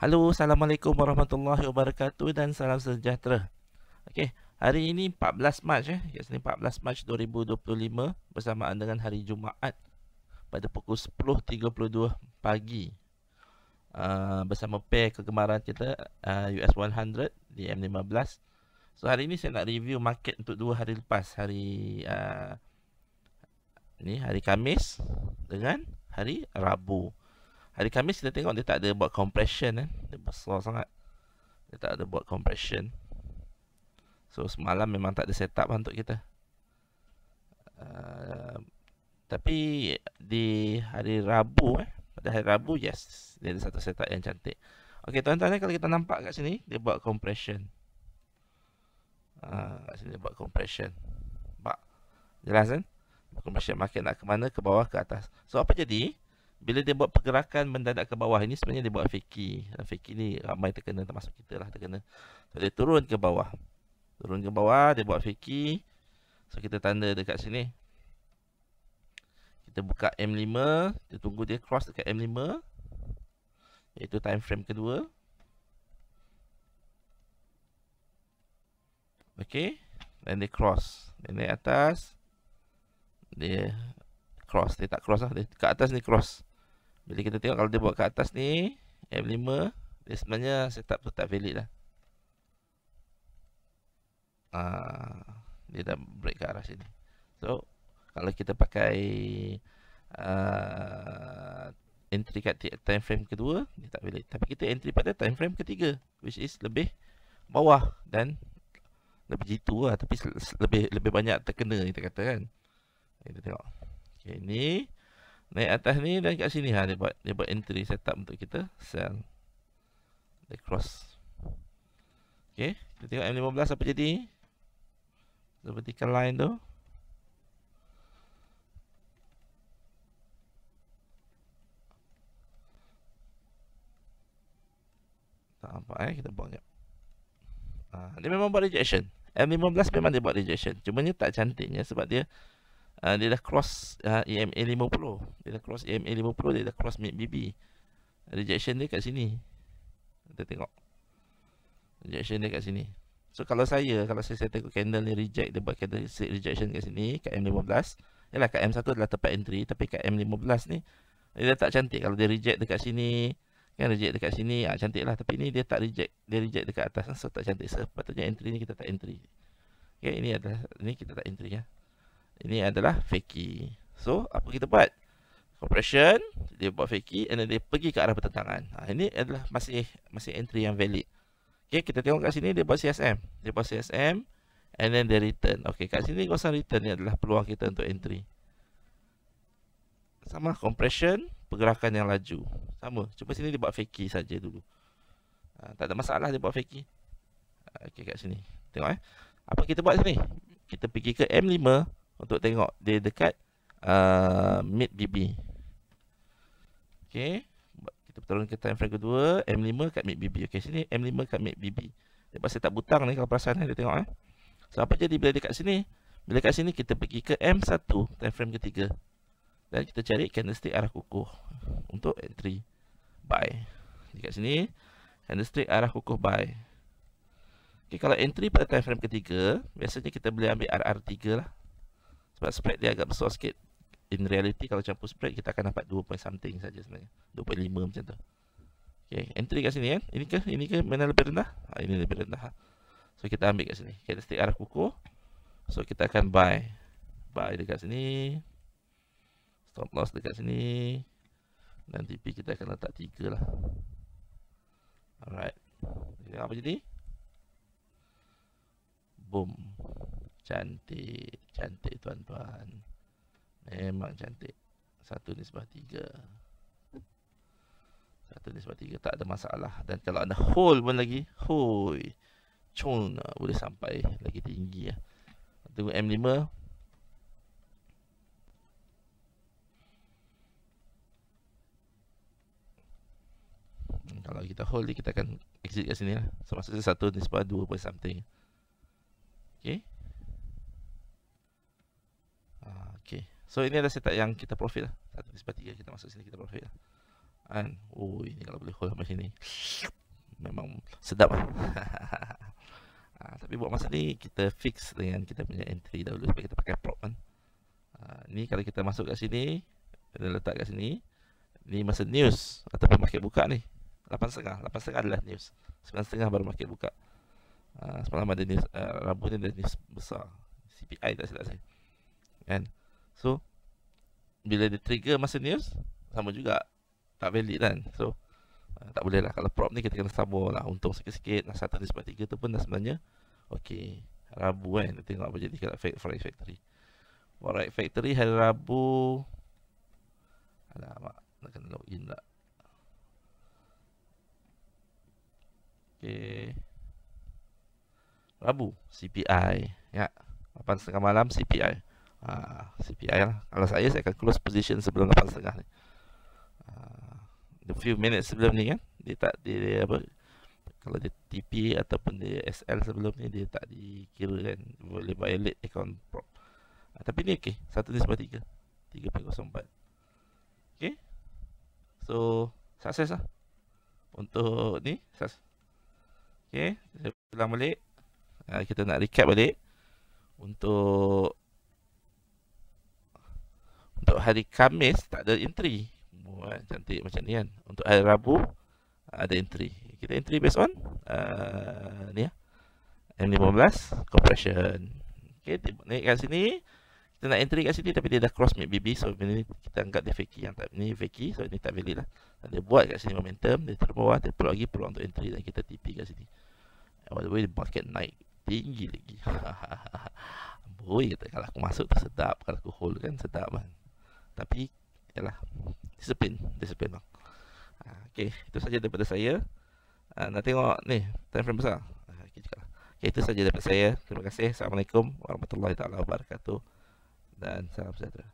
Halo, Assalamualaikum warahmatullahi wabarakatuh dan salam sejahtera. Okey, hari ini 14 Mac kat sini 14 Mac 2025 bersamaan dengan hari Jumaat pada pukul 10.32 pagi. Bersama pair kegemaran kita US 100 di M15. So hari ini saya nak review market untuk 2 hari lepas, hari hari Khamis dengan hari Rabu. Hari Khamis kita tengok dia tak ada buat compression dia besar sangat. Dia tak ada buat compression. So semalam memang tak ada setup untuk kita. Tapi di hari Rabu pada hari Rabu yes, dia ada satu setup yang cantik. Okey tuan-tuan, kalau kita nampak kat sini dia buat compression. Kat sini dia buat compression. Nampak? Jelas kan? Compression market nak ke mana? Ke bawah, ke atas. So apa jadi? Bila dia buat pergerakan mendadak ke bawah, ini sebenarnya dia buat fakey. Fakey ni ramai terkena, termasuk kita lah terkena. So dia turun ke bawah. Turun ke bawah, dia buat fakey. So kita tanda dekat sini. Kita buka M5, kita tunggu dia cross dekat M5, iaitu time frame kedua. Okey, dan dia cross. Dia naik atas. Dia cross, dia tak cross lah, dia kat atas ni cross. Bila kita tengok kalau dia buat kat atas ni M5, dia sebenarnya setup tu tak valid lah. Dia dah break ke arah sini. So kalau kita pakai entry kat time frame kedua, dia tak valid. Tapi kita entry pada time frame ketiga, which is lebih bawah dan lebih jitu lah, tapi lebih banyak terkena kita kata kan. Kita tengok. Okay, ni naik atas ni dan kat sini dia buat entry setup untuk kita sell. Dia cross. Okey, kita tengok M15 apa jadi. Vertical line tu. Tak nampak kita buang jap. Dia memang buat rejection. M15 memang dia buat rejection. Cuma dia tak cantiknya sebab dia dah cross EMA 50. Dia dah cross EMA 50, dia dah cross MACD. Rejection dia kat sini. Kita tengok. Rejection dia kat sini. So kalau saya tengok candle ni reject, dia buat candle rejection kat sini, kat M15. Yalah, kat M1 adalah tempat entry, tapi kat M15 ni dia dah tak cantik. Kalau dia reject dekat sini, kan reject dekat sini, cantik lah. Tapi ni dia tak reject, dia reject dekat atas, so tak cantik. Sepatutnya entry ni kita tak entry. Okay, ini kita tak entry ya. Ini adalah fakey. So apa kita buat? Compression, dia buat fakey, and then dia pergi ke arah pertentangan. Ini adalah masih entry yang valid. Okay, kita tengok kat sini dia buat CSM. Dia buat CSM, and then dia return. Okay, kat sini kawasan return ni adalah peluang kita untuk entry. Sama compression, pergerakan yang laju. Sama, cuma sini dia buat fakey saja dulu. Tak ada masalah dia buat fakey. Okay, kat sini. Tengok apa kita buat sini? Kita pergi ke M5 untuk tengok dia dekat mid BB. Okay, kita turun ke time frame kedua, M5 kat mid BB. Okay, sini M5 kat mid BB. Dia pasti tak butang ni kalau perasan dia tengok So apa jadi bila dekat sini? Bila kat sini kita pergi ke M1 time frame ketiga. Dan kita cari candlestick arah kukuh untuk entry buy. Dekat sini candlestick arah kukuh buy. Okay, kalau entry pada time frame ketiga, biasanya kita boleh ambil RR3 lah. Sebab spread dia agak besar sikit. In reality kalau campur spread kita akan dapat 2 point something saja sebenarnya. 2.5 macam tu. Okay, entry kat sini kan. Ini ke mana lebih rendah? Ini lebih rendah. So kita ambil kat sini. Candlestick arah kukuh. So kita akan buy. Buy dekat sini. Stop loss dekat sini. Dan TP kita akan letak 3 lah. Alright. Apa jadi? Boom. Cantik. Cantik tuan-tuan. Memang cantik. 1/3. 1/3 tak ada masalah. Dan kalau anda hold pun lagi, hoi, cun, boleh sampai lagi tinggi ya. Tunggu M5. Kalau kita hold, kita akan exit kat sini lah. So maksudnya 1/2 point something. Okay. Okay. So ini adalah setup yang kita profit lah. 1/3 kita masuk sini, kita profit lah. Kan? Oh, ini kalau boleh hold sampai sini. memang sedap lah. Tapi buat masa ni kita fix dengan kita punya entry dahulu supaya kita pakai prop kan. Ni kalau kita masuk kat sini, kita letak kat sini. Ni masa news ataupun market buka ni 8.30. 8.30 adalah news, 9.30 baru market buka. Semalam ada news, Rabu ni ada news besar, CPI tak silap saya kan. So bila dia trigger masa news, sama juga tak valid kan. So tak boleh lah. Kalau prop ni kita kena sabar lah, untung sikit-sikit. 1/3 tu pun dah sebenarnya okey. Rabu kan, kita tengok apa jadi kat Forex Factory. Forex Factory hari Rabu. Alamak, nak kena login pula. Okey, Rabu CPI ya, 8.30 malam CPI. CPI lah. Kalau saya akan close position sebelum 8.30 ni. A few minutes sebelum ni kan, dia apa, kalau dia TP ataupun dia SL sebelum ni, dia tak dikira kan, boleh violate account prop. Tapi ni okey, 1/3 3.04. okey, so sukses lah untuk ni. Okey, saya ulang balik. Kita nak recap balik untuk hari Khamis tak ada entry. Cantik macam ni kan. Untuk hari Rabu ada entry. Kita entry based on ni ya, M15 compression. Okey, naik kat sini. Kita nak entry kat sini tapi dia dah cross MACD, so ini kita anggap dia fakey. Yang tak ni fakey, so ini tak valid lah. Dia buat kat sini momentum, dia turun bawah, dia perlu lagi peluang untuk entry dan kita TP kat sini. By the way, market naik tinggi lagi. Boy, kata kalau aku masuk tu sedap, kalau aku hold kan sedap kan. Tapi yalah, disiplin bang. Okey, itu saja daripada saya. Nak tengok ni time frame besar. Okey, itu saja daripada saya. Terima kasih. Assalamualaikum warahmatullahi taala wabarakatuh dan salam sejahtera.